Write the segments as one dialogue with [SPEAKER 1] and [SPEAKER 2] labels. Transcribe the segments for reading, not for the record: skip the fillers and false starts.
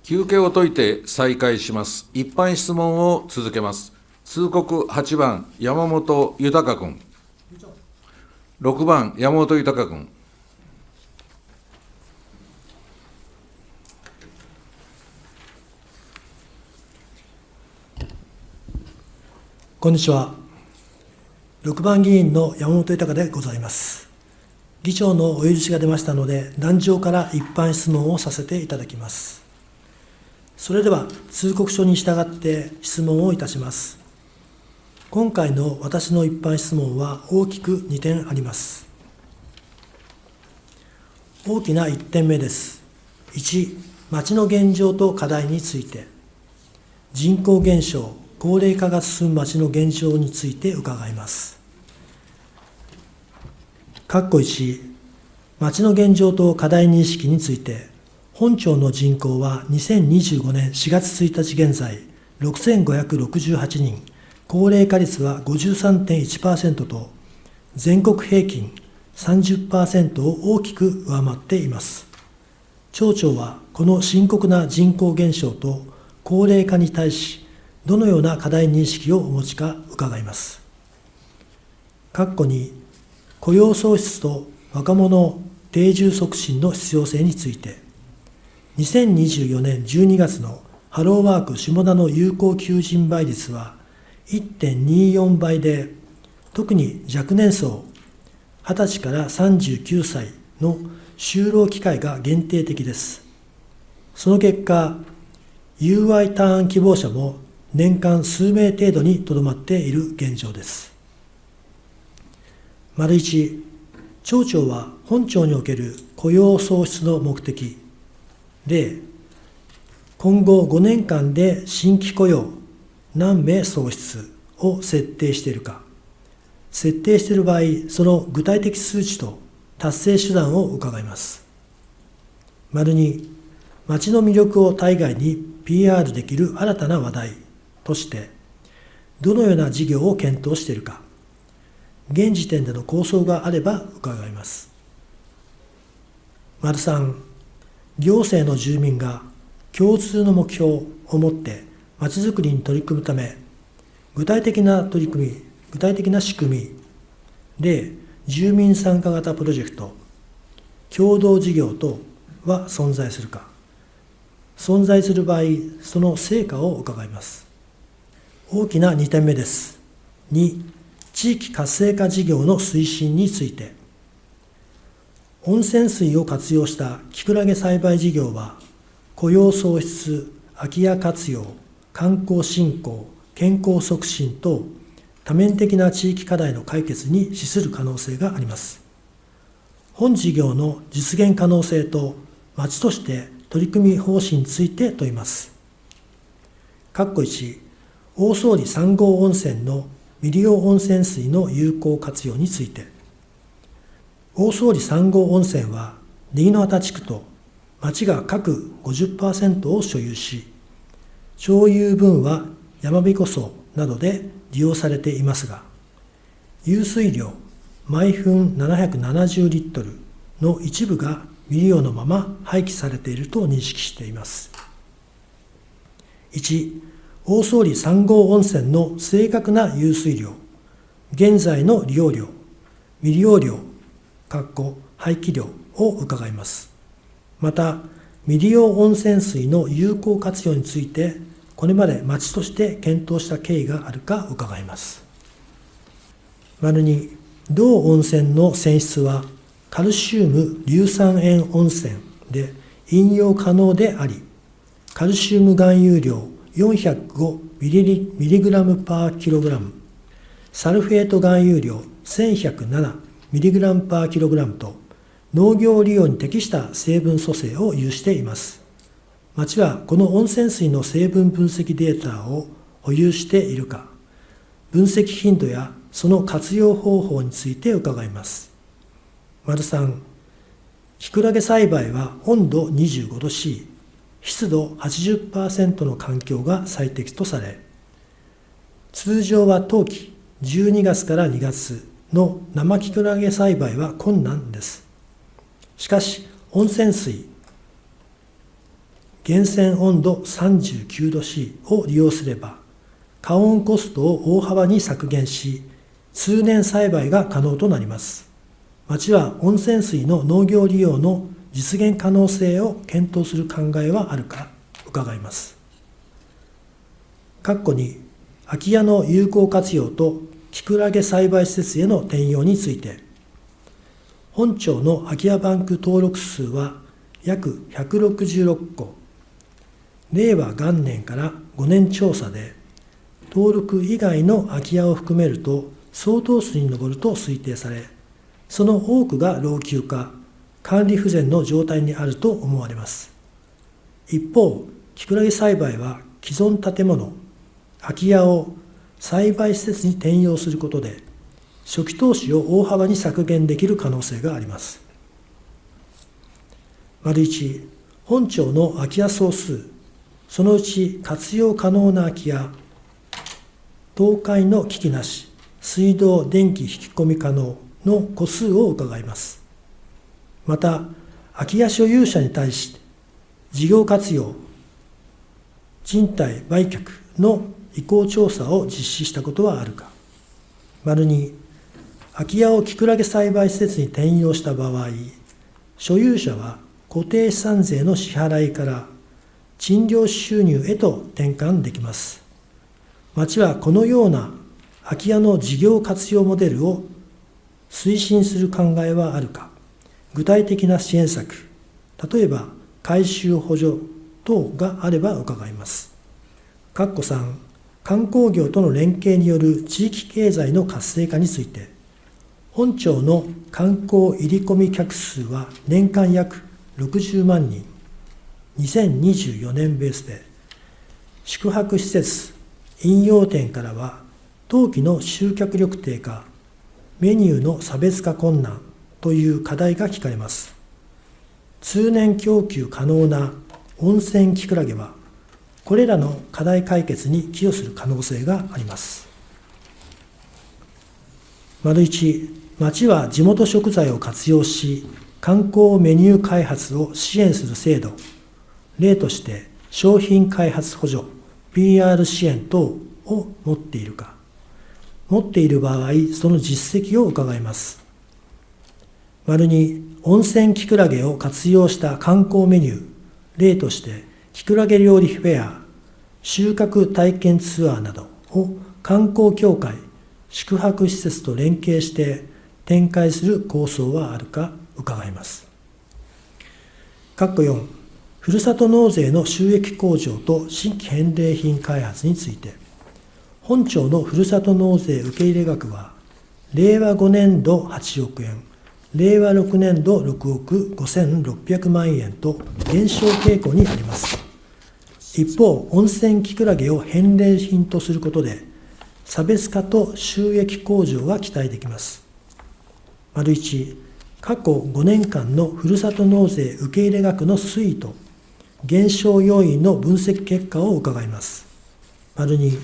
[SPEAKER 1] 休憩を解いて再開します。一般質問を続けます。通告8番、山本豊君。6番、山本豊君。
[SPEAKER 2] こんにちは。6番議員の山本豊でございます。議長のお許しが出ましたので、壇上から一般質問をさせていただきます。それでは、通告書に従って質問をいたします。今回の私の一般質問は大きく2点あります。大きな1点目です。1、町の現状と課題について。人口減少、高齢化が進む町の現状について伺います。1、町の現状と課題認識について、本町の人口は2025年4月1日現在、6568人、高齢化率は 53.1% と、全国平均 30% を大きく上回っています。町長はこの深刻な人口減少と高齢化に対し、どのような課題認識をお持ちか伺います。2、雇用創出と若者定住促進の必要性について、2024年12月のハローワーク下田の有効求人倍率は 1.24 倍で、特に若年層、20歳から39歳の就労機会が限定的です。その結果、UI ターン希望者も年間数名程度にとどまっている現状です。1、町長は本町における雇用創出の目的、例、今後5年間で新規雇用何名創出を設定しているか、設定している場合、その具体的数値と達成手段を伺います。2、町の魅力を対外に PR できる新たな話題として、どのような事業を検討しているか、現時点での構想があれば伺います。3、行政の住民が共通の目標を持ってまちづくりに取り組むため、具体的な仕組み、例、住民参加型プロジェクト、共同事業等は存在するか、存在する場合、その成果を伺います。大きな2点目です。2、地域活性化事業の推進について。温泉水を活用したキクラゲ栽培事業は、雇用創出、空き家活用、観光振興、健康促進等、多面的な地域課題の解決に資する可能性があります。本事業の実現可能性と、町として取り組み方針について問います。1、大総理3号温泉の未利用温泉水の有効活用について。大総理3号温泉は、新野畑地区と町が各 50% を所有し、町有分は山彦荘などで利用されていますが、湧水量毎分770リットルの一部が未利用のまま廃棄されていると認識しています。1、大総理3号温泉の正確な湧水量、現在の利用量、未利用量、廃棄量を伺います。また、未利用温泉水の有効活用について、これまで町として検討した経緯があるか伺います。2、同温泉の泉質は、カルシウム硫酸塩温泉で飲用可能であり、カルシウム含有量405ミリグラムパーキログラム、サルフェート含有量1107ミリグラムパーキログラムと、農業利用に適した成分組成を有しています。町はこの温泉水の成分分析データを保有しているか、分析頻度やその活用方法について伺います。3、キクラゲ栽培は温度25度 C、湿度 80% の環境が最適とされ、通常は冬季12月から2月の生キクラゲ栽培は困難です。しかし、温泉水源泉温度39度 C を利用すれば、加温コストを大幅に削減し、通年栽培が可能となります。町は温泉水の農業利用の実現可能性を検討する考えはあるか伺います。括弧に、空き家の有効活用とキクラゲ栽培施設への転用について、本町の空き家バンク登録数は約166戸、令和元年から5年調査で、登録以外の空き家を含めると相当数に上ると推定され、その多くが老朽化、管理不全の状態にあると思われます。一方、キクラゲ栽培は既存建物、空き家を栽培施設に転用することで、初期投資を大幅に削減できる可能性があります。1、本町の空き家総数、そのうち活用可能な空き家、倒壊の危機なし、水道・電気引き込み可能の戸数を伺います。また、空き家所有者に対し、事業活用、賃貸売却の意向調査を実施したことはあるか。2、空き家をキクラゲ栽培施設に転用した場合、所有者は固定資産税の支払いから賃料収入へと転換できます。町はこのような空き家の事業活用モデルを推進する考えはあるか、具体的な支援策、例えば改修補助等があれば伺います。3、観光業との連携による地域経済の活性化について、本町の観光入り込み客数は年間約60万人、2024年ベースで、宿泊施設、飲用店からは、当期の集客力低下、メニューの差別化困難という課題が聞かれます。通年供給可能な温泉キクラゲは、これらの課題解決に寄与する可能性があります。1、町は地元食材を活用し、観光メニュー開発を支援する制度、例として商品開発補助、PR 支援等を持っているか、持っている場合、その実績を伺います。2、温泉キクラゲを活用した観光メニュー、例としてキクラゲ料理フェア、収穫体験ツアーなどを観光協会、宿泊施設と連携して展開する構想はあるか伺います。4、ふるさと納税の収益向上と新規返礼品開発について、本町のふるさと納税受け入れ額は、令和5年度8億円、令和6年度6億5600万円と減少傾向にあります。一方、温泉キクラゲを返礼品とすることで、差別化と収益向上が期待できます。1、過去5年間のふるさと納税受け入れ額の推移と減少要因の分析結果を伺います。2、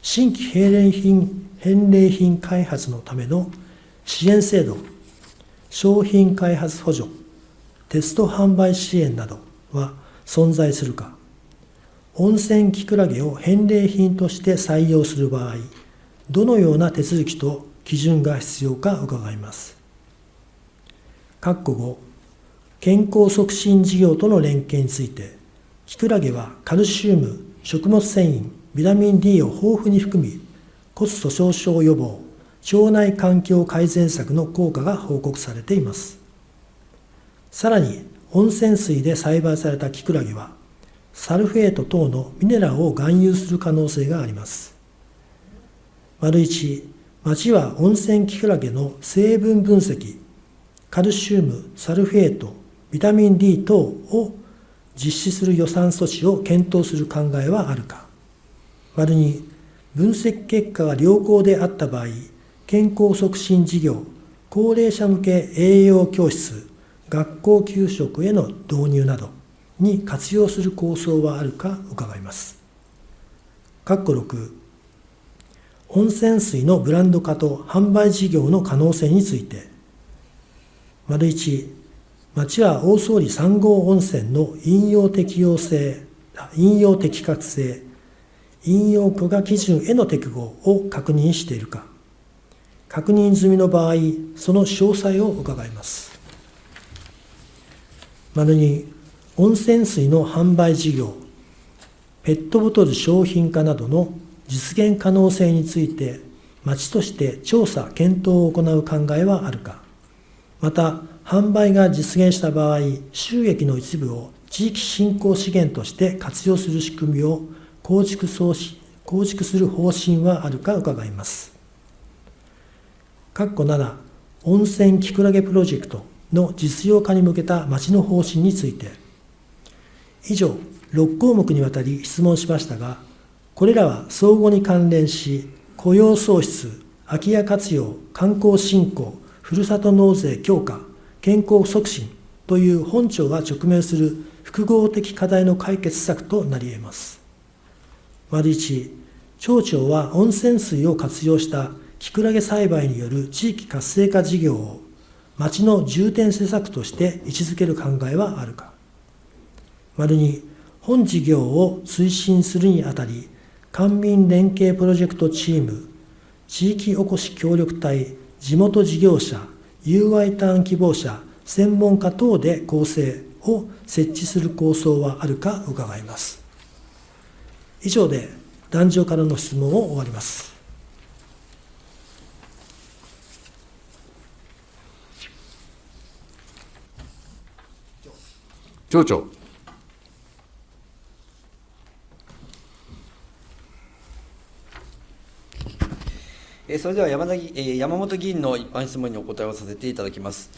[SPEAKER 2] 新規返礼品開発のための支援制度、商品開発補助、テスト販売支援などは存在するか、温泉キクラゲを返礼品として採用する場合、どのような手続きと基準が必要か伺います。5、健康促進事業との連携について、キクラゲはカルシウム、食物繊維、ビタミン D を豊富に含み、骨粗しょう症予防、腸内環境改善策の効果が報告されています。さらに、温泉水で栽培されたキクラゲは、サルフェート等のミネラルを含有する可能性があります。1、町は温泉キクラゲの成分分析、カルシウム、サルフェート、ビタミン D 等を実施する予算措置を検討する考えはあるか。2、分析結果が良好であった場合、健康促進事業、高齢者向け栄養教室、学校給食への導入などに活用する構想はあるか伺います。6、温泉水のブランド化と販売事業の可能性について、1、町は大総理3号温泉の引用適格性、引用許可基準への適合を確認しているか、確認済みの場合、その詳細を伺います。2、温泉水の販売事業、ペットボトル商品化などの実現可能性について、町として調査・検討を行う考えはあるか、また、販売が実現した場合、収益の一部を地域振興資源として活用する仕組みを構築する方針はあるか伺います。7、温泉きくらげプロジェクトの実用化に向けた町の方針について、以上、6項目にわたり質問しましたが、これらは相互に関連し、雇用創出、空き家活用、観光振興、ふるさと納税強化、健康促進という本庁が直面する複合的課題の解決策となり得ます。1、町長は温泉水を活用したきくらげ栽培による地域活性化事業を町の重点施策として位置づける考えはあるか。2、本事業を推進するにあたり、官民連携プロジェクトチーム、地域おこし協力隊、地元事業者、UI ターン希望者、専門家等で構成を設置する構想はあるか伺います。以上で壇上からの質問を終わります。
[SPEAKER 1] 町長。
[SPEAKER 3] それでは山本議員の一般質問にお答えをさせていただきます。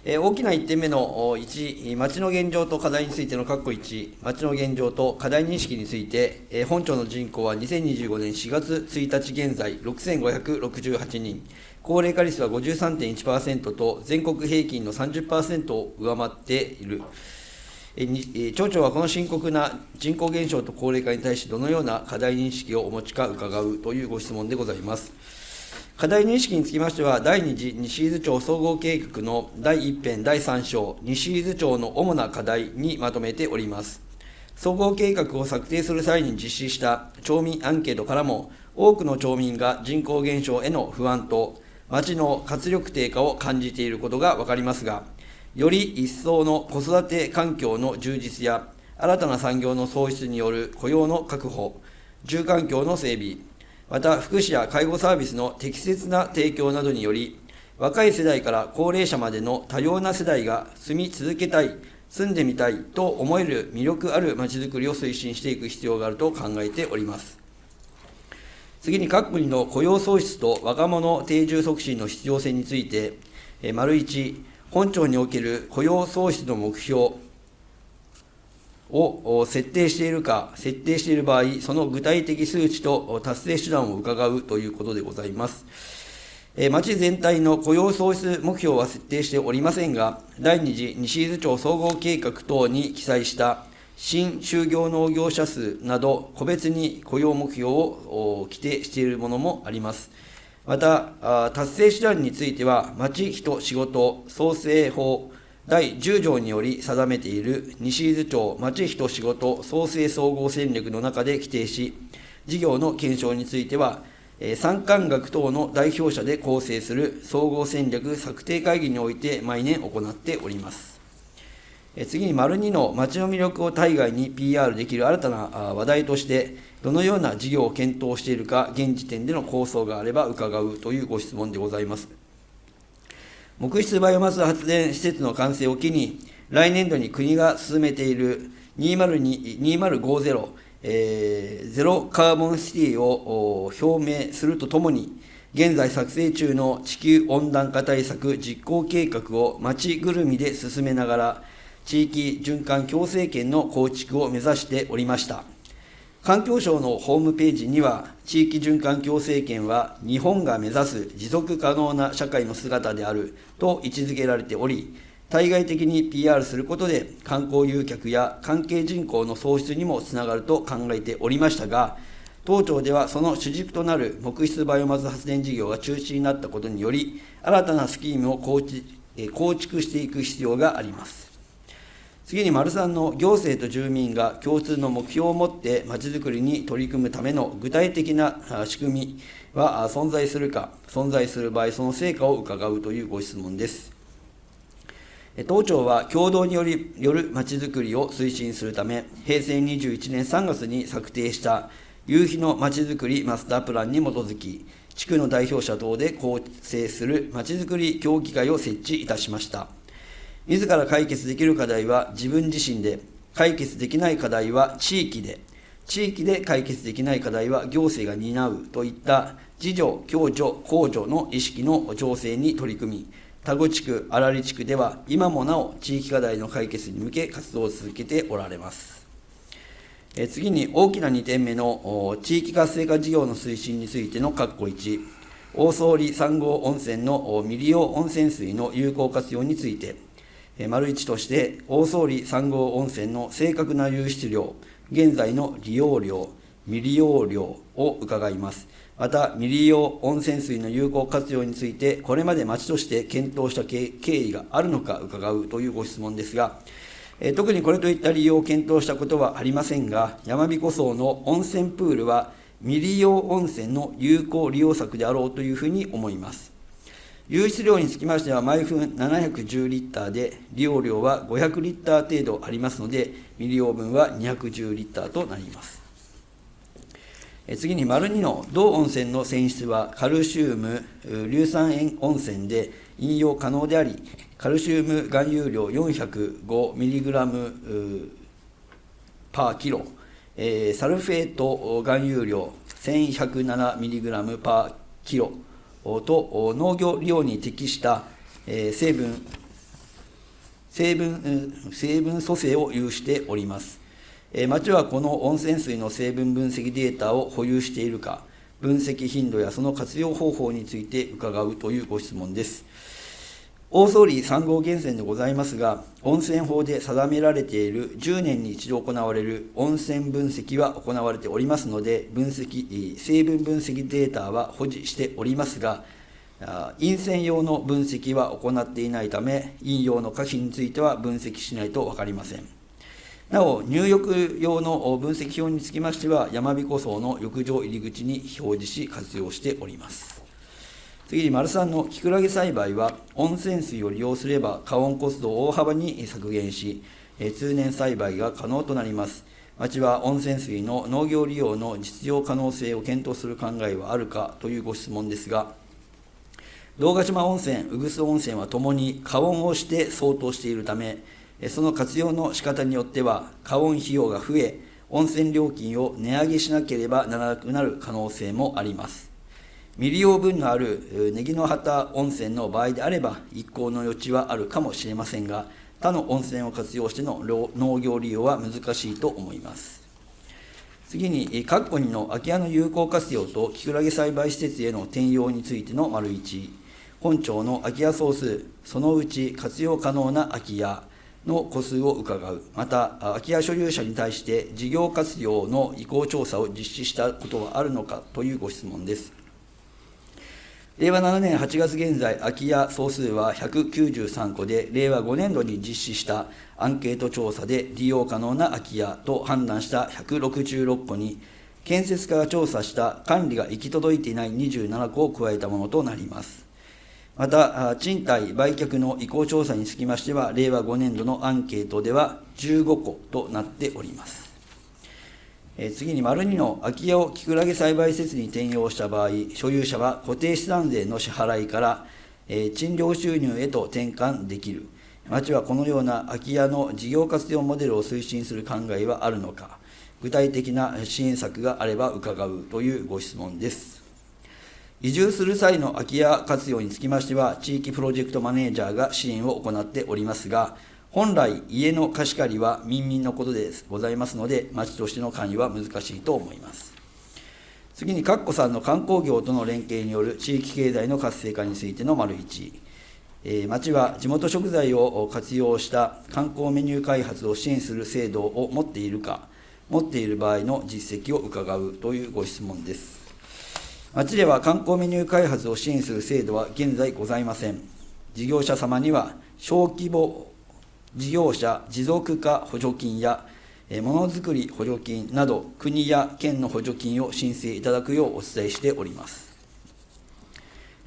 [SPEAKER 3] 大きな1点目の1、町の現状と課題についての括弧1、町の現状と課題認識について、本町の人口は2025年4月1日現在、6568人、高齢化率は 53.1% と、全国平均の 30% を上回っている。町長はこの深刻な人口減少と高齢化に対し、どのような課題認識をお持ちか伺うというご質問でございます。課題認識につきましては、第2次西伊豆町総合計画の第1編第3章、西伊豆町の主な課題にまとめております。総合計画を策定する際に実施した町民アンケートからも、多くの町民が人口減少への不安と、町の活力低下を感じていることが分かりますが、より一層の子育て環境の充実や、新たな産業の創出による雇用の確保、住環境の整備、また福祉や介護サービスの適切な提供などにより、若い世代から高齢者までの多様な世代が住み続けたい、住んでみたいと思える魅力あるまちづくりを推進していく必要があると考えております。次に各国の雇用創出と若者定住促進の必要性について、1、本庁における雇用創出の目標を設定しているか、設定している場合、その具体的数値と達成手段を伺うということでございます。町全体の雇用創出目標は設定しておりませんが、第2次西伊豆町総合計画等に記載した新就業農業者数など、個別に雇用目標を規定しているものもあります。また、達成手段については、町人仕事創生法第10条により定めている西伊豆町町人仕事創生総合戦略の中で規定し、事業の検証については、産官学等の代表者で構成する総合戦略策定会議において毎年行っております。次に、2の町の魅力を対外に PR できる新たな話題として、どのような事業を検討しているか、現時点での構想があれば伺うというご質問でございます。木質バイオマス発電施設の完成を機に、来年度に国が進めている2050、ゼロカーボンシティを表明するとともに、現在作成中の地球温暖化対策実行計画を町ぐるみで進めながら、地域循環共生圏の構築を目指しておりました。環境省のホームページには、地域循環共生圏は日本が目指す持続可能な社会の姿であると位置づけられており、対外的に PR することで観光誘客や関係人口の創出にもつながると考えておりましたが、当庁ではその主軸となる木質バイオマス発電事業が中止になったことにより、新たなスキームを構構築していく必要があります。次に、丸3の行政と住民が共通の目標を持ってまちづくりに取り組むための具体的な仕組みは存在するか、存在する場合、その成果を伺うというご質問です。当庁は共同によるまちづくりを推進するため、平成21年3月に策定した夕日のまちづくりマスタープランに基づき、地区の代表者等で構成するまちづくり協議会を設置いたしました。自ら解決できる課題は自分自身で、解決できない課題は地域で、地域で解決できない課題は行政が担うといった自助、共助、公助の意識の醸成に取り組み、田子地区、荒利地区では今もなお地域課題の解決に向け活動を続けておられます。次に大きな2点目の地域活性化事業の推進についての括弧1、大総理3号温泉の未利用温泉水の有効活用について、丸1として、大総理3号温泉の正確な流出量、現在の利用量、未利用量を伺います。また、未利用温泉水の有効活用について、これまで町として検討した経緯があるのか伺うというご質問ですが、特にこれといった利用を検討したことはありませんが、山彦荘の温泉プールは、未利用温泉の有効利用策であろうというふうに思います。流出量につきましては、毎分710リッターで、利用量は500リッター程度ありますので、未利用分は210リッターとなります。次に、丸2の同温泉の泉質は、カルシウム、硫酸塩温泉で飲用可能であり、カルシウム含有量405ミリグラムパーキロ、サルフェート含有量1107ミリグラムパーキロと農業利用に適した成分組成を有しております。町はこの温泉水の成分分析データを保有しているか、分析頻度やその活用方法について伺うというご質問です。大総理3号源泉でございますが、温泉法で定められている10年に一度行われる温泉分析は行われておりますので、成分分析データは保持しておりますが、飲泉用の分析は行っていないため、飲用の可否については分析しないと分かりません。なお、入浴用の分析表につきましては、山彦荘の浴場入り口に表示し、活用しております。次に、丸3のキクラゲ栽培は、温泉水を利用すれば、加温コストを大幅に削減し、通年栽培が可能となります。町は温泉水の農業利用の実用可能性を検討する考えはあるかというご質問ですが、堂ヶ島温泉、宇久須温泉はともに加温をして相当しているため、その活用の仕方によっては、加温費用が増え、温泉料金を値上げしなければならなくなる可能性もあります。未利用分のあるネギの畑温泉の場合であれば、一向の余地はあるかもしれませんが、他の温泉を活用しての農業利用は難しいと思います。次に、括弧2の空き家の有効活用とキクラゲ栽培施設への転用についての丸1、本庁の空き家総数、そのうち活用可能な空き家の戸数を伺う。また、空き家所有者に対して事業活用の意向調査を実施したことはあるのかというご質問です。令和7年8月現在、空き家総数は193戸で、令和5年度に実施したアンケート調査で利用可能な空き家と判断した166戸に、建設課が調査した管理が行き届いていない27戸を加えたものとなります。また、賃貸売却の意向調査につきましては、令和5年度のアンケートでは15戸となっております。次に、丸2の空き家をキクラゲ栽培施設に転用した場合、所有者は固定資産税の支払いから、賃料収入へと転換できる。町はこのような空き家の事業活用モデルを推進する考えはあるのか、具体的な支援策があれば伺うというご質問です。移住する際の空き家活用につきましては、地域プロジェクトマネージャーが支援を行っておりますが、本来、家の貸し借りは民々のことでございますので、町としての関与は難しいと思います。次に、括弧3の観光業との連携による地域経済の活性化についての丸1、町は地元食材を活用した観光メニュー開発を支援する制度を持っているか、持っている場合の実績を伺うというご質問です。町では観光メニュー開発を支援する制度は現在ございません。事業者様には、小規模事業者持続化補助金や、ものづくり補助金など、国や県の補助金を申請いただくようお伝えしております。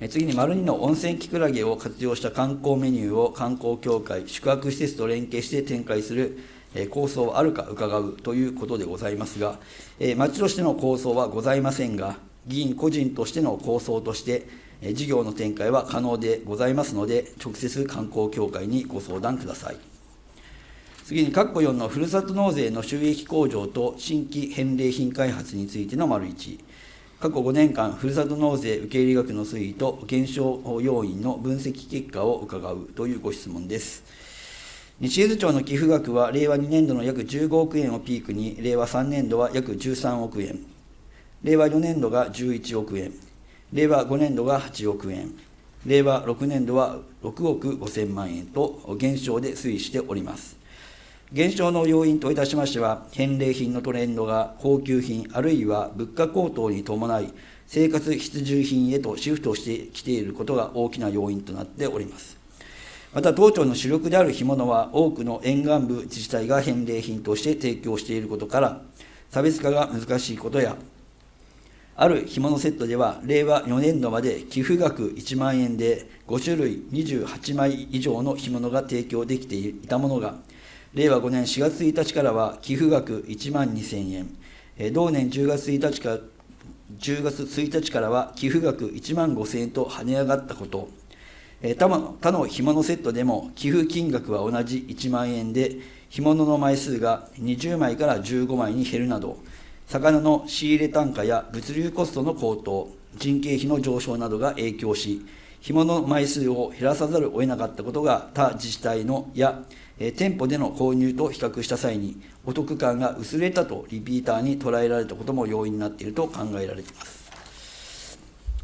[SPEAKER 3] 次に、丸2の温泉キクラゲを活用した観光メニューを観光協会、宿泊施設と連携して展開する構想はあるか伺うということでございますが、町としての構想はございませんが、議員個人としての構想として、事業の展開は可能でございますので、直接観光協会にご相談ください。次に、括弧4のふるさと納税の収益向上と新規返礼品開発についての丸1、過去5年間、ふるさと納税受け入れ額の推移と減少要因の分析結果を伺うというご質問です。西伊豆町の寄付額は、令和2年度の約15億円をピークに、令和3年度は約13億円、令和4年度が11億円、令和5年度が8億円、令和6年度は6億5000万円と減少で推移しております。減少の要因といたしましては、返礼品のトレンドが高級品、あるいは物価高騰に伴い、生活必需品へとシフトしてきていることが大きな要因となっております。また、当庁の主力である干物は、多くの沿岸部自治体が返礼品として提供していることから、差別化が難しいことや、ある干物セットでは、令和4年度まで寄付額1万円で5種類28枚以上の干物が提供できていたものが、令和5年4月1日からは寄付額1万2000円、同年10月1日からは寄付額1万5000円と跳ね上がったこと、他の干物セットでも寄付金額は同じ1万円で、干物の枚数が20枚から15枚に減るなど、魚の仕入れ単価や物流コストの高騰、人件費の上昇などが影響し、干物の枚数を減らさざるを得なかったことが、他自治体の店舗での購入と比較した際に、お得感が薄れたとリピーターに捉えられたことも要因になっていると考えられています。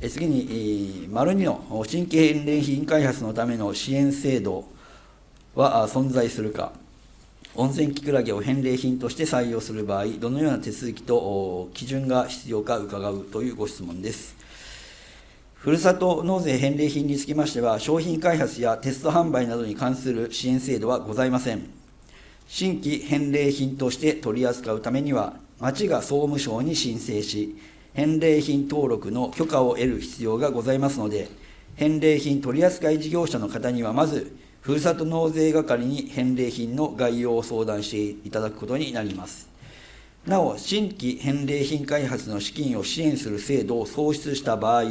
[SPEAKER 3] 次に、丸2の新規返礼品開発のための支援制度は存在するか、温泉キクラゲを返礼品として採用する場合、どのような手続きと基準が必要か伺うというご質問です。ふるさと納税返礼品につきましては、商品開発やテスト販売などに関する支援制度はございません。新規返礼品として取り扱うためには、町が総務省に申請し、返礼品登録の許可を得る必要がございますので、返礼品取扱事業者の方には、まず、ふるさと納税係に返礼品の概要を相談していただくことになります。なお、新規返礼品開発の資金を支援する制度を創出した場合、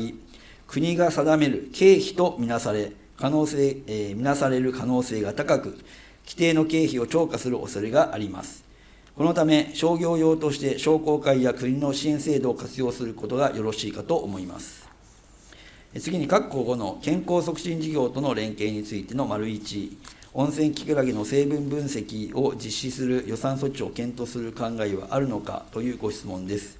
[SPEAKER 3] 国が定める経費とみなされる可能性が高く、規定の経費を超過する恐れがあります。このため、商業用として商工会や国の支援制度を活用することがよろしいかと思います。次に、括弧5の健康促進事業との連携についての丸1、温泉キクラゲの成分分析を実施する予算措置を検討する考えはあるのかというご質問です。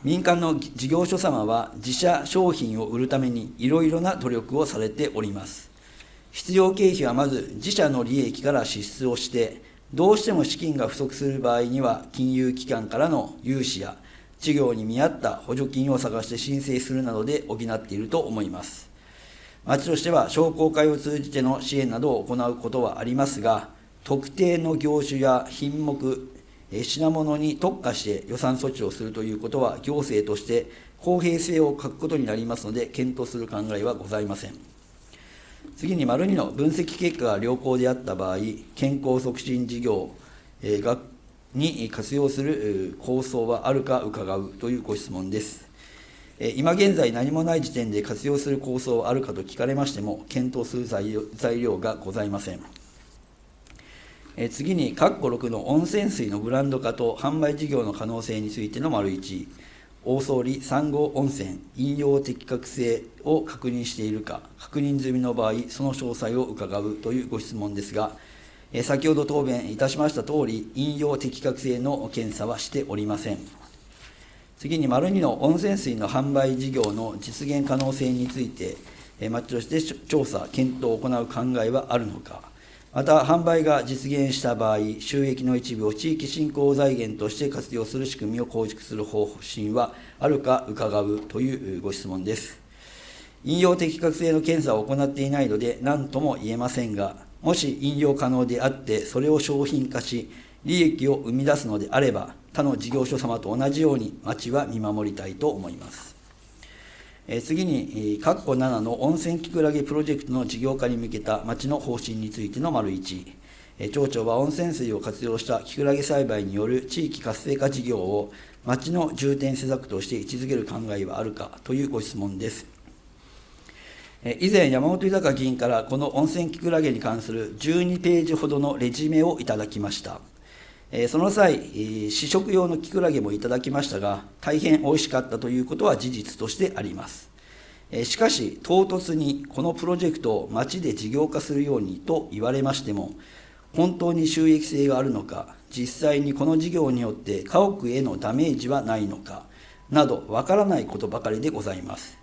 [SPEAKER 3] 民間の事業所様は自社商品を売るためにいろいろな努力をされております。必要経費はまず自社の利益から支出をして、どうしても資金が不足する場合には、金融機関からの融資や事業に見合った補助金を探して申請するなどで補っていると思います。町としては商工会を通じての支援などを行うことはありますが、特定の業種や品目、品物に特化して予算措置をするということは、行政として公平性を欠くことになりますので、検討する考えはございません。次に、丸2の分析結果が良好であった場合、健康促進事業に活用する構想はあるか伺うというご質問です。今現在何もない時点で活用する構想はあるかと聞かれましても、検討する材料がございません。次に、括弧6の温泉水のブランド化と販売事業の可能性についての丸1、大総理産後温泉引用適格性を確認しているか、確認済みの場合、その詳細を伺うというご質問ですが、先ほど答弁いたしましたとおり、引用適格性の検査はしておりません。次に、丸2の温泉水の販売事業の実現可能性について、町として調査、検討を行う考えはあるのか、また、販売が実現した場合、収益の一部を地域振興財源として活用する仕組みを構築する方針はあるか伺うというご質問です。引用適格性の検査を行っていないので、何とも言えませんが、もし引用可能であって、それを商品化し、利益を生み出すのであれば、他の事業所様と同じように、町は見守りたいと思います。次に、括弧7の温泉きくらげプロジェクトの事業化に向けた町の方針についての丸1。町長は温泉水を活用したきくらげ栽培による地域活性化事業を町の重点施策として位置づける考えはあるかというご質問です。以前、山本豊議員からこの温泉きくらげに関する12ページほどのレジュメをいただきました。その際、試食用のきくらげもいただきましたが、大変おいしかったということは事実としてあります。しかし、唐突にこのプロジェクトを町で事業化するようにと言われましても、本当に収益性があるのか、実際にこの事業によって家屋へのダメージはないのか、など、わからないことばかりでございます。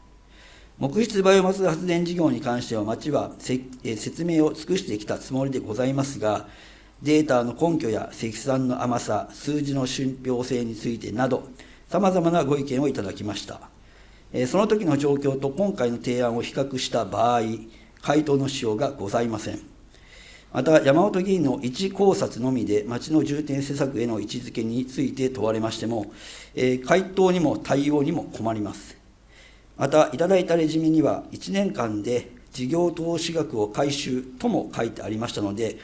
[SPEAKER 3] 木質バイオマス発電事業に関しては、町は説明を尽くしてきたつもりでございますが、データの根拠や積算の甘さ、数字の信憑性についてなど、さまざまなご意見をいただきました。その時の状況と今回の提案を比較した場合、回答のしようがございません。また、山本議員の一考察のみで、町の重点施策への位置づけについて問われましても、回答にも対応にも困ります。また、いただいたレジュメには、1年間で事業投資額を回収とも書いてありましたので、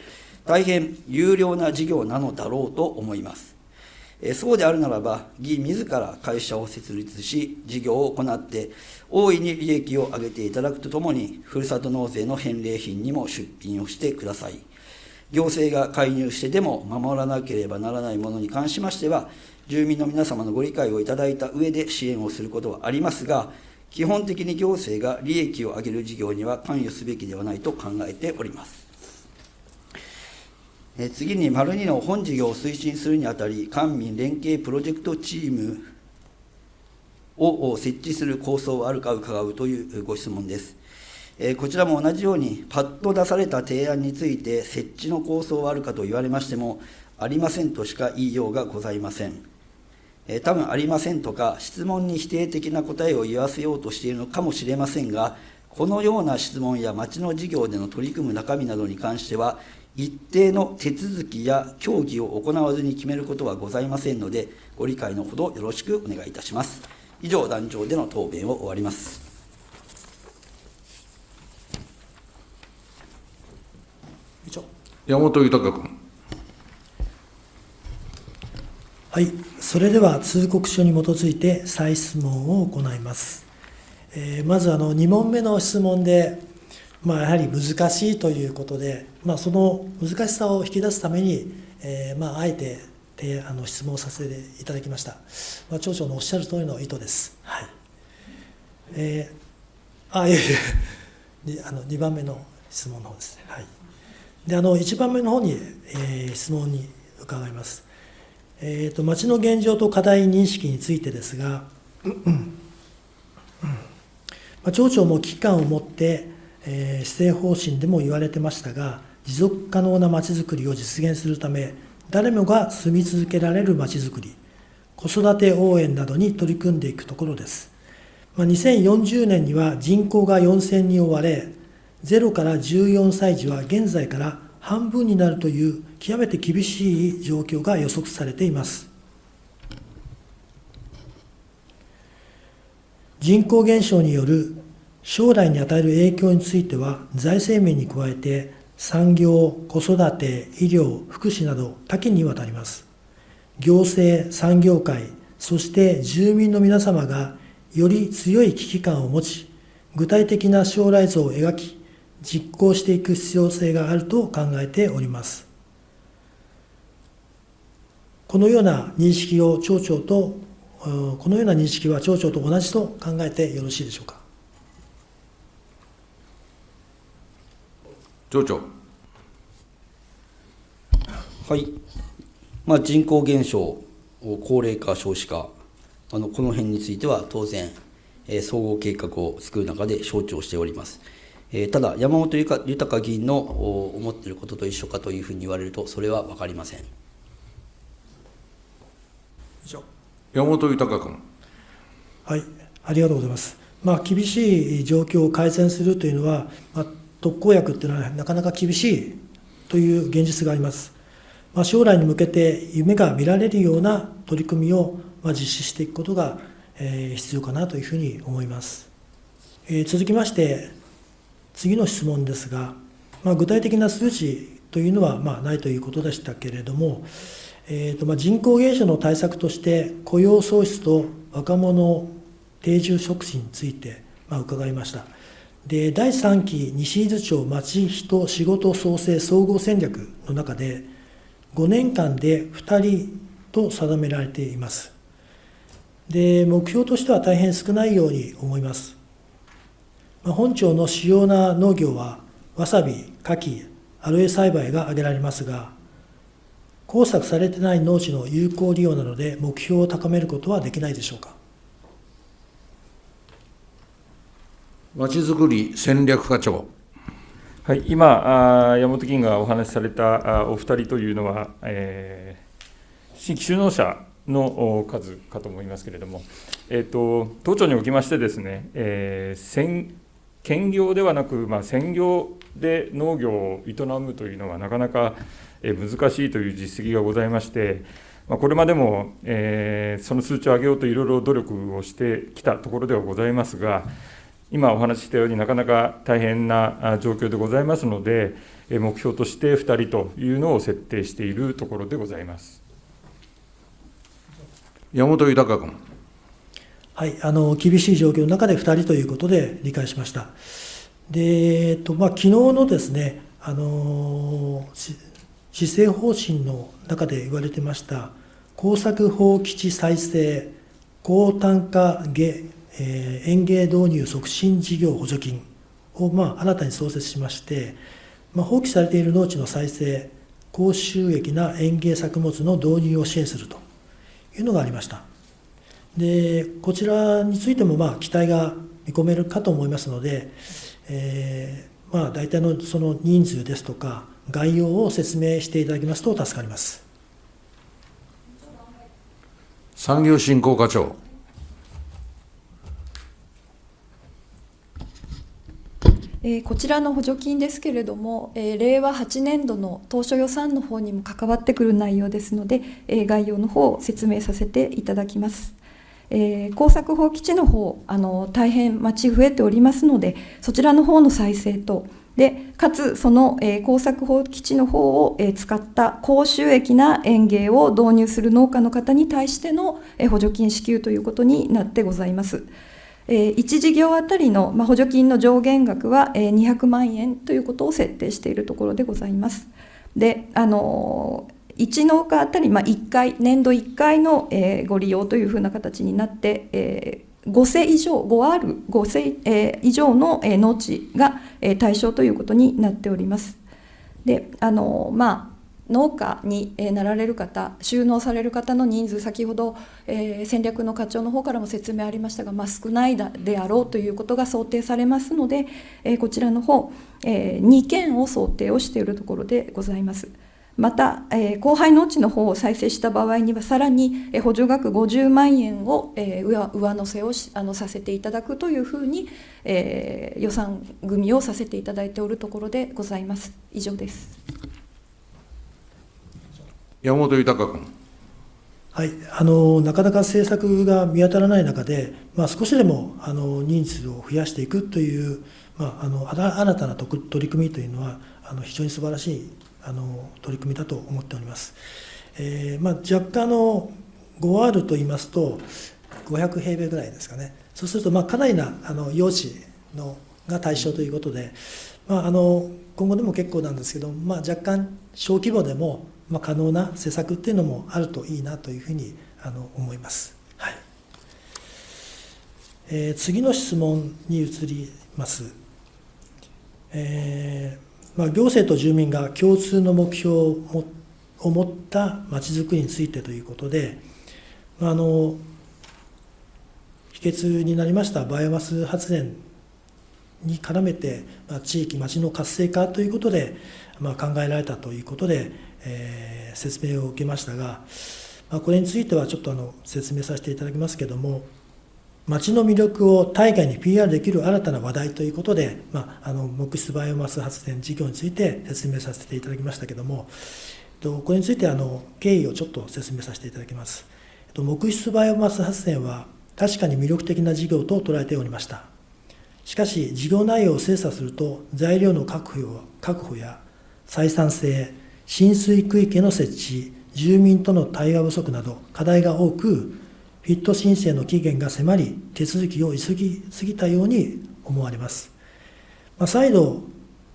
[SPEAKER 3] 大変有料な事業なのだろうと思います。そうであるならば、議員自ら会社を設立し、事業を行って、大いに利益を上げていただくとともに、ふるさと納税の返礼品にも出品をしてください。行政が介入してでも守らなければならないものに関しましては、住民の皆様のご理解をいただいた上で支援をすることはありますが、基本的に行政が利益を上げる事業には関与すべきではないと考えております。次に、丸2の本事業を推進するにあたり、官民連携プロジェクトチームを設置する構想はあるか伺うというご質問です。こちらも同じように、パッと出された提案について、設置の構想はあるかと言われましても、ありませんとしか言いようがございません。多分ありませんとか、質問に否定的な答えを言わせようとしているのかもしれませんが、このような質問や町の事業での取り組む中身などに関しては、一定の手続きや協議を行わずに決めることはございませんので、ご理解のほどよろしくお願いいたします。以上、壇上での答弁を終わります。
[SPEAKER 1] 山本豊君。
[SPEAKER 2] はい、それでは通告書に基づいて再質問を行います。まず2問目の質問で、やはり難しいということで、その難しさを引き出すために、あえて質問させていただきました。町長のおっしゃる通りの意図です。はい。2番目の質問の方ですね。はい。で、1番目の方に、質問に伺います。町の現状と課題認識についてですが、町長も危機感を持って、施政方針でも言われてましたが、持続可能な町づくりを実現するため、誰もが住み続けられる町づくり、子育て応援などに取り組んでいくところです。2040年には人口が4000人を割れ、0から14歳児は現在から半分になるという極めて厳しい状況が予測されています。人口減少による将来に与える影響については、財政面に加えて産業、子育て、医療、福祉など多岐にわたります。行政、産業界、そして住民の皆様がより強い危機感を持ち、具体的な将来像を描き、実行していく必要性があると考えております。このような認識は町長と同じと考えてよろしいでしょうか。
[SPEAKER 1] 町長。
[SPEAKER 3] はい。人口減少、高齢化、少子化、この辺については当然、総合計画を作る中で承知をしております。ただ、山本豊議員の思っていることと一緒かというふうに言われると、それは分かりません。
[SPEAKER 1] 山本豊君。
[SPEAKER 2] はい、ありがとうございます。厳しい状況を改善するというのは、特効薬というのはなかなか厳しいという現実があります。将来に向けて夢が見られるような取り組みを実施していくことが必要かなというふうに思います。続きまして、次の質問ですが、具体的な数値というのはないということでしたけれども、人口減少の対策として雇用創出と若者定住促進について伺いました。で、第3期西伊豆町まち人仕事創生総合戦略の中で、5年間で2人と定められています。で、目標としては大変少ないように思います。本町の主要な農業は、わさび、牡蠣、アロエ栽培が挙げられますが、耕作されてない農地の有効利用などで目標を高めることはできないでしょうか。
[SPEAKER 1] まちづくり戦略課長。
[SPEAKER 4] はい、今、山本議員がお話しされたお二人というのは、新規就農者の数かと思いますけれども、当庁におきましてですね、兼業ではなく、専業で農業を営むというのはなかなか難しいという実績がございまして、これまでもその数値を上げようといろいろ努力をしてきたところではございますが、今お話ししたようになかなか大変な状況でございますので、目標として2人というのを設定しているところでございます。
[SPEAKER 1] 山本豊君。
[SPEAKER 2] はい、厳しい状況の中で2人ということで理解しました。で、昨日のですね、施政方針の中で言われてました、耕作放棄地再生、高単価園芸導入促進事業補助金を新たに創設しまして、放棄されている農地の再生、高収益な園芸作物の導入を支援するというのがありました。で、こちらについても期待が見込めるかと思いますので、大体のその人数ですとか概要を説明していただきますと助かります。
[SPEAKER 1] 産業振興課長。
[SPEAKER 5] こちらの補助金ですけれども、令和8年度の当初予算の方にも関わってくる内容ですので、概要の方を説明させていただきます。耕作放棄地の方、大変増えておりますので、そちらの方の再生と、でかつその耕作放棄地の方を使った高収益な園芸を導入する農家の方に対しての補助金支給ということになってございます。1事業あたりの補助金の上限額は200万円ということを設定しているところでございます。で、1農家あたり1回、年度1回のご利用というふうな形になって、5世以上、5世以上の農地が対象ということになっております。で、農家になられる方、就農される方の人数、先ほど戦略の課長の方からも説明ありましたが、少ないであろうということが想定されますので、こちらの方、2件を想定をしているところでございます。また、荒廃農地の方を再生した場合には、さらに補助額50万円を上乗せをさせていただくというふうに、予算組をさせていただいておるところでございます。以上です。
[SPEAKER 1] 山本豊君。
[SPEAKER 2] はい、なかなか政策が見当たらない中で、少しでも人数を増やしていくという、新たな取り組みというのは非常に素晴らしい取り組みだと思っております。若干5R といいますと500平米ぐらいですかね。そうするとかなりな用地が対象ということで、今後でも結構なんですけど、若干小規模でも可能な施策っていうのもあるといいなというふうに思います。はい。次の質問に移ります。行政と住民が共通の目標を持ったまちづくりについてということで、秘訣になりましたバイオマス発電に絡めて、地域、町の活性化ということで、考えられたということで、説明を受けましたが、これについてはちょっと説明させていただきますけれども、町の魅力を対外に PR できる新たな話題ということで、木質バイオマス発電事業について説明させていただきましたけれども、これについて経緯をちょっと説明させていただきます。木質バイオマス発電は確かに魅力的な事業と捉えておりました。しかし、事業内容を精査すると、材料の確保や採算性、浸水区域への設置、住民との対話不足など課題が多く、フィット申請の期限が迫り、手続きを急ぎすぎたように思われます。再度、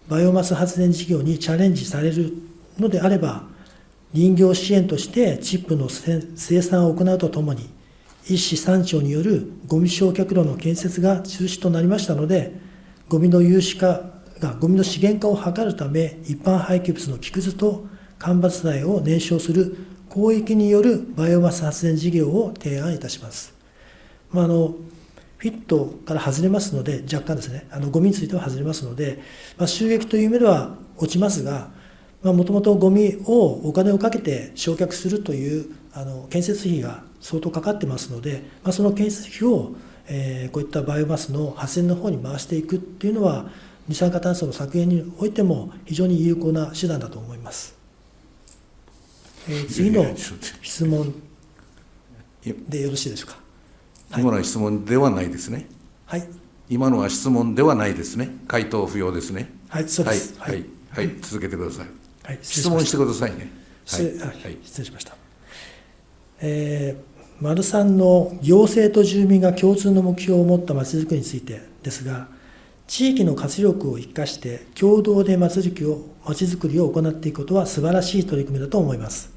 [SPEAKER 2] バイオマス発電事業にチャレンジされるのであれば、林業支援としてチップの生産を行うとともに、一市三町によるゴミ焼却炉の建設が中止となりましたので、ゴミの資源化を図るため、一般廃棄物の木くずと間伐材を燃焼する広域によるバイオマス発電事業を提案いたします。フィットから外れますので、若干ですね、ゴミについては外れますので、収益という意味では落ちますが、もともとゴミをお金をかけて焼却するという建設費が相当かかってますので、その建設費を、こういったバイオマスの発電の方に回していくっていうのは、二酸化炭素の削減においても非常に有効な手段だと思います。次の質問でよろしいでしょうか。
[SPEAKER 1] 今のは質問ではないですね。
[SPEAKER 2] はい。
[SPEAKER 1] 今のは質問ではないですね。回答不要ですね。
[SPEAKER 2] はい、そうです。
[SPEAKER 1] はい、はい、続けてください。
[SPEAKER 2] はい、
[SPEAKER 1] 質問してくださいね。
[SPEAKER 2] 失礼しました。丸3の行政と住民が共通の目標を持ったまちづくりについてですが、地域の活力を生かして共同でまちづくりを行っていくことは素晴らしい取り組みだと思います。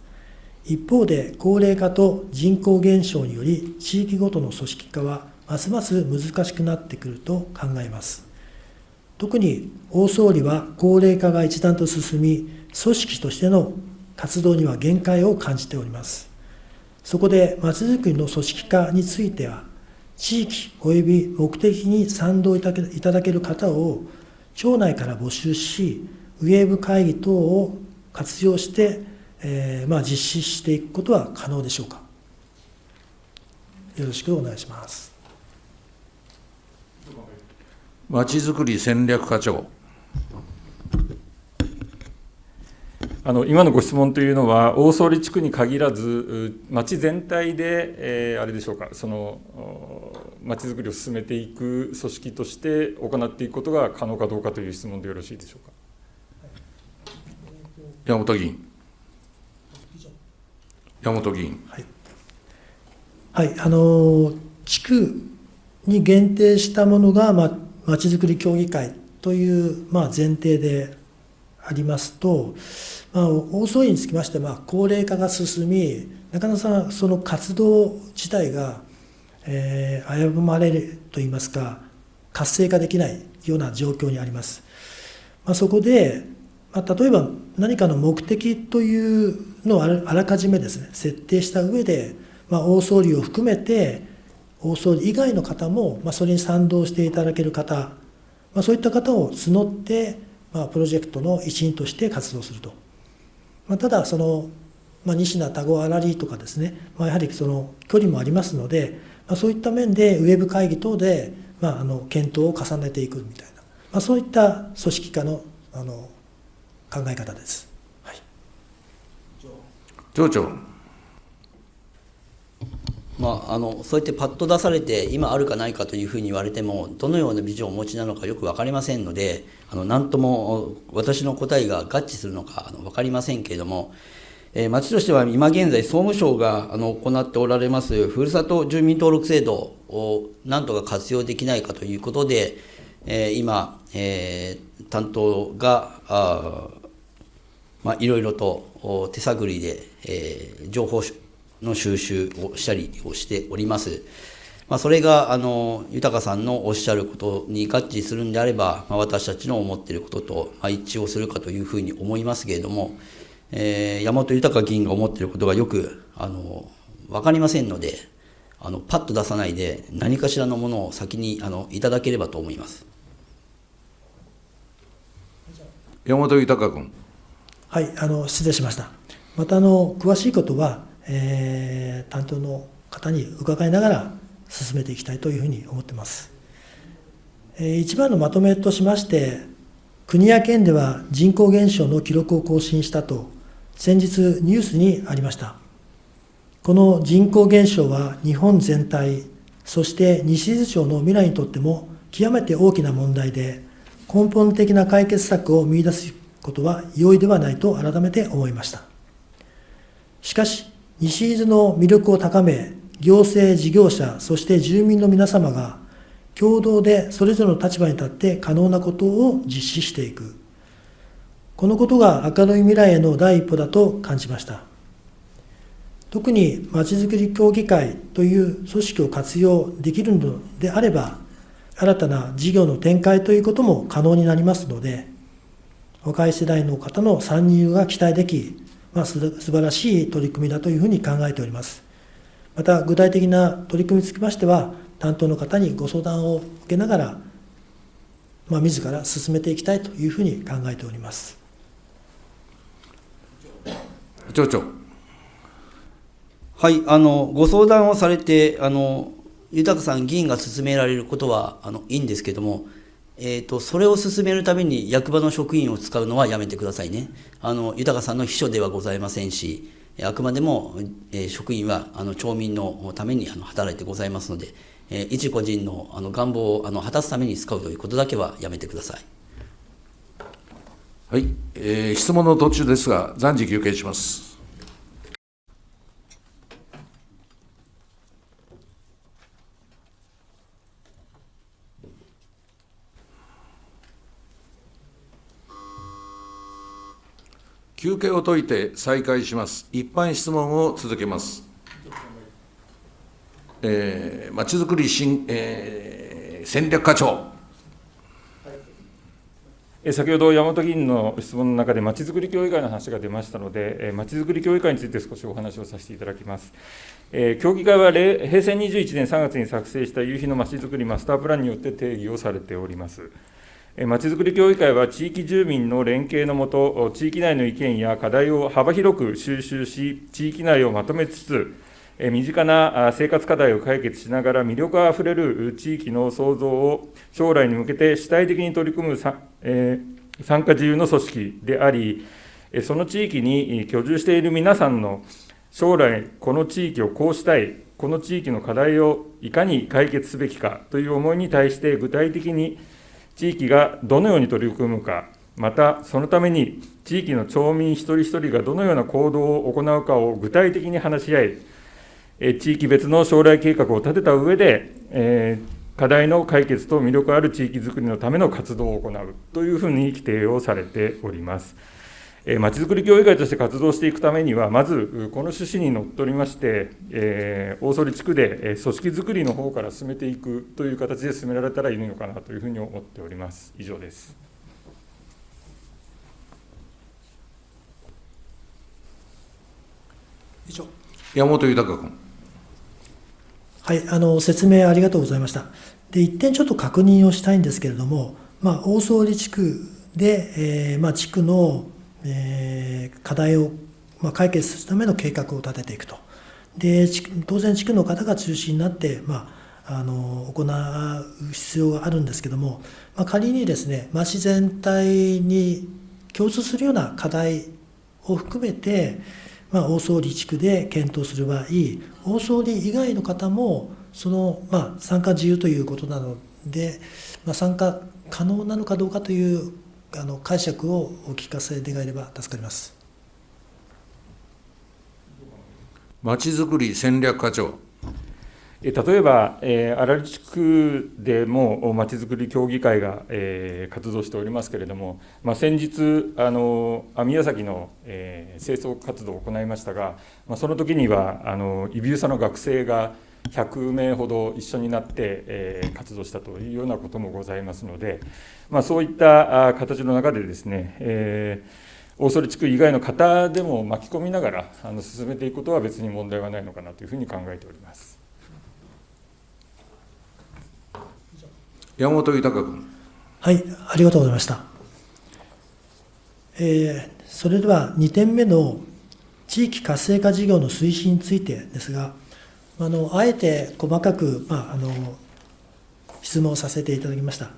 [SPEAKER 2] 一方で、高齢化と人口減少により、地域ごとの組織化はますます難しくなってくると考えます。特に大総理は高齢化が一段と進み、組織としての活動には限界を感じております。そこで、まちづくりの組織化については、地域及び目的に賛同いただける方を町内から募集し、ウェブ会議等を活用して、実施していくことは可能でしょうか。よろしくお願いします。
[SPEAKER 1] まちづくり戦略課長。
[SPEAKER 4] 今のご質問というのは、大総理地区に限らず、町全体で、あれでしょうか、その町づくりを進めていく組織として行っていくことが可能かどうかという質問でよろしいでしょうか。
[SPEAKER 1] 山本議員。山本議員。
[SPEAKER 2] はい、地区に限定したものが、まちづくり協議会という、前提でありますと、大総理につきまして、高齢化が進み、なかなかその活動自体が、危ぶまれるといいますか、活性化できないような状況にあります。そこで、例えば何かの目的というのをあらかじめですね、設定した上で、大総理を含めて、大総理以外の方も、それに賛同していただける方、そういった方を募って、プロジェクトの一員として活動すると。ただ、西名田子荒利とかですね、やはりその距離もありますので、そういった面でウェブ会議等で、検討を重ねていくみたいな、そういった組織化の、考え方です。はい、
[SPEAKER 1] 町長。
[SPEAKER 3] そうやってパッと出されて、今あるかないかというふうに言われても、どのようなビジョンをお持ちなのかよく分かりませんので、なんとも私の答えが合致するのか分かりませんけれども、町としては今現在、総務省が行っておられますふるさと住民登録制度をなんとか活用できないかということで、今、担当がいろいろと手探りで、情報の収集をしたりをしております。それが豊さんのおっしゃることに合致するんであれば、私たちの思っていることと一致をするかというふうに思いますけれども、山本豊議員が思っていることがよく分かりませんので、パッと出さないで何かしらのものを先にいただければと思います。
[SPEAKER 1] 山本豊君。
[SPEAKER 2] はい、失礼しました。また詳しいことは、担当の方に伺いながら進めていきたいというふうに思っています。一番のまとめとしまして、国や県では人口減少の記録を更新したと、先日ニュースにありました。この人口減少は日本全体、そして西伊豆町の未来にとっても極めて大きな問題で、根本的な解決策を見出すことは容易ではないと改めて思いました。しかし、西伊豆の魅力を高め、行政、事業者、そして住民の皆様が共同でそれぞれの立場に立って可能なことを実施していく。このことが明るい未来への第一歩だと感じました。特にまちづくり協議会という組織を活用できるのであれば、新たな事業の展開ということも可能になりますので、若い世代の方の参入が期待でき、素晴らしい取り組みだというふうに考えております。また、具体的な取り組みにつきましては、担当の方にご相談を受けながら、自ら進めていきたいというふうに考えております。
[SPEAKER 1] 町長。
[SPEAKER 3] はい、ご相談をされて、豊さん議員が進められることはいいんですけども、それを進めるために役場の職員を使うのはやめてくださいね。豊さんの秘書ではございませんし、あくまでも、職員は町民のために働いてございますので、一個人の願望を果たすために使うということだけはやめてください。
[SPEAKER 1] はい、質問の途中ですが、暫時休憩します。休憩を解いて再開します。一般質問を続けます。まちづくり戦略課長。
[SPEAKER 4] 先ほど山本議員の質問の中でまちづくり協議会の話が出ましたので、まちづくり協議会について少しお話をさせていただきます。協議会は平成21年3月に作成した夕日のまちづくりマスタープランによって定義をされております。まちづくり協議会は地域住民の連携のもと、地域内の意見や課題を幅広く収集し、地域内をまとめつつ、身近な生活課題を解決しながら、魅力あふれる地域の創造を将来に向けて主体的に取り組む参加自由の組織であり、その地域に居住している皆さんの将来、この地域をこうしたい、この地域の課題をいかに解決すべきかという思いに対して、具体的に地域がどのように取り組むか、またそのために地域の町民一人一人がどのような行動を行うかを具体的に話し合い、地域別の将来計画を立てた上で、課題の解決と魅力ある地域づくりのための活動を行うというふうに規定をされております。まちづくり協議会として活動していくためには、まずこの趣旨にのっとりまして、大曽利地区で組織づくりの方から進めていくという形で進められたらいいのかなというふうに思っております。以上です。
[SPEAKER 2] 以上。
[SPEAKER 1] 山本豊君。
[SPEAKER 2] はい、説明ありがとうございました。で、一点ちょっと確認をしたいんですけれども、大曽利地区で、地区の課題を解決するための計画を立てていくと。で、当然地区の方が中心になって、行う必要があるんですけども、仮にですね、町全体に共通するような課題を含めて、大曽利地区で検討する場合、大曽利以外の方も、その、参加自由ということなので、参加可能なのかどうかという解釈をお聞かせ願えれば助かります。
[SPEAKER 1] まちづくり戦略課長。
[SPEAKER 4] 例えば、荒利地区でもまちづくり協議会が、活動しておりますけれども、先日宮崎の、清掃活動を行いましたが、その時にはイビウサの学生が100名ほど一緒になって、活動したというようなこともございますので、そういった形の中でですね、大曽利地区以外の方でも巻き込みながら進めていくことは別に問題はないのかなというふうに考えております。
[SPEAKER 1] 山本豊君。
[SPEAKER 2] はい、ありがとうございました。それでは2点目の地域活性化事業の推進についてですが、あえて細かく、質問をさせていただきました。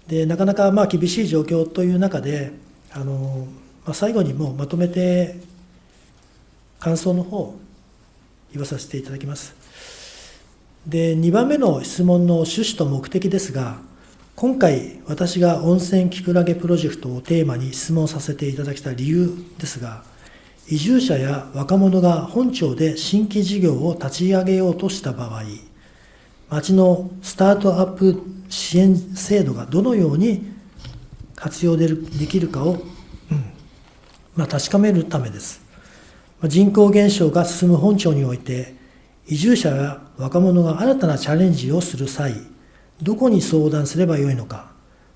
[SPEAKER 2] でなかなか厳しい状況という中で、最後にもうまとめて感想の方を言わさせていただきます。で2番目の質問の趣旨と目的ですが、今回私が温泉きくらげプロジェクトをテーマに質問させていただきた理由ですが、移住者や若者が本町で新規事業を立ち上げようとした場合、町のスタートアップ支援制度がどのように活用できるかを、確かめるためです。人口減少が進む本町において、移住者や若者が新たなチャレンジをする際、どこに相談すればよいのか、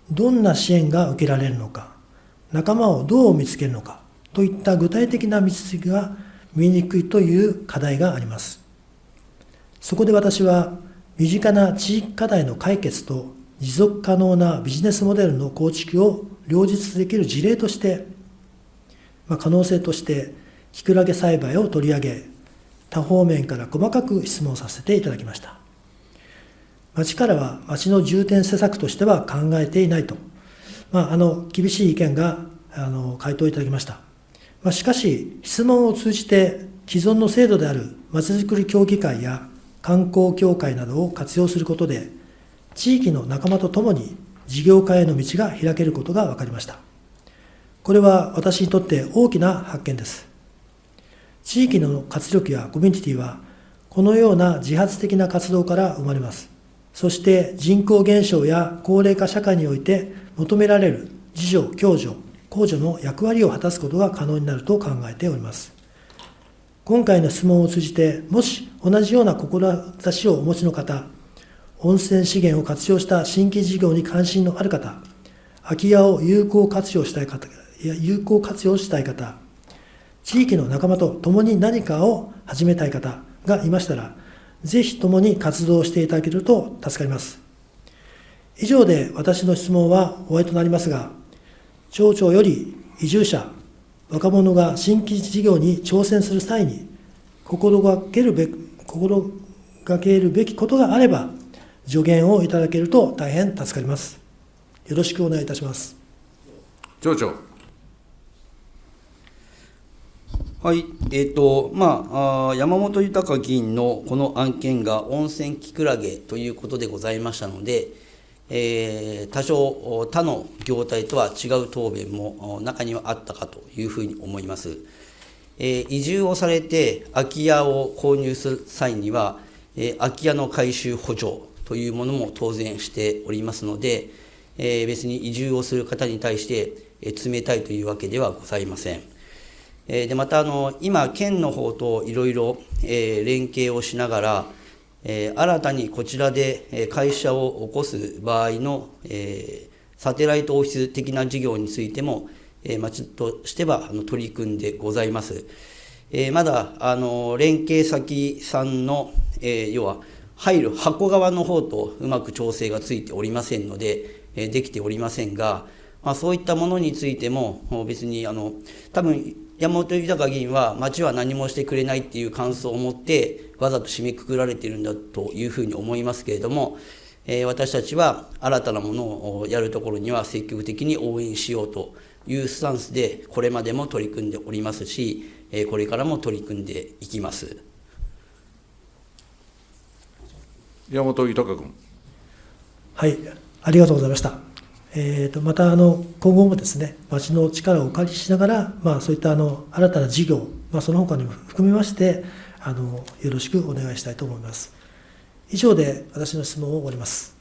[SPEAKER 2] どんな支援が受けられるのか、仲間をどう見つけるのかといった具体的な道筋が見えにくいという課題があります。そこで私は、身近な地域課題の解決と持続可能なビジネスモデルの構築を両立できる事例として、可能性としてきくらげ栽培を取り上げ、多方面から細かく質問させていただきました。町からは町の重点施策としては考えていないと、厳しい意見が回答いただきました。しかし、質問を通じて既存の制度であるまちづくり協議会や観光協会などを活用することで、地域の仲間とともに事業化への道が開けることが分かりました。これは私にとって大きな発見です。地域の活力やコミュニティは、このような自発的な活動から生まれます。そして人口減少や高齢化社会において求められる自助、共助、公助の役割を果たすことが可能になると考えております。今回の質問を通じて、もし同じような志をお持ちの方、温泉資源を活用した新規事業に関心のある方、空き家を有効活用したい方、地域の仲間と共に何かを始めたい方がいましたら、ぜひ共に活動していただけると助かります。以上で私の質問は終わりとなりますが、町長より移住者、若者が新規事業に挑戦する際に心がけるべきことがあれば、助言をいただけると大変助かります。よろしくお願いいたします。
[SPEAKER 1] 町長。
[SPEAKER 3] はい、山本豊議員のこの案件が温泉きくらげということでございましたので、多少他の業態とは違う答弁も中にはあったかというふうに思います。移住をされて空き家を購入する際には、空き家の改修補助というものも当然しておりますので、別に移住をする方に対して冷たいというわけではございません。でまた今、県の方といろいろ連携をしながら、新たにこちらで会社を起こす場合のサテライトオフィス的な事業についても、町としては取り組んでございます。まだ連携先さんの、要は入る箱側の方とうまく調整がついておりませんので、できておりませんが、そういったものについても別に多分山本豊議員は町は何もしてくれないっていう感想を持ってわざと締めくくられているんだというふうに思いますけれども、私たちは新たなものをやるところには積極的に応援しようというスタンスでこれまでも取り組んでおりますし、これからも取り組んでいきます。
[SPEAKER 1] 山本豊君。
[SPEAKER 2] はい、ありがとうございました。また今後もですね、町の力をお借りしながら、そういった新たな事業、その他にも含めましてよろしくお願いしたいと思います。以上で私の質問を終わります。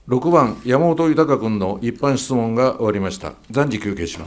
[SPEAKER 1] 6番、山本豊君の一般質問が終わりました。暫時休憩します。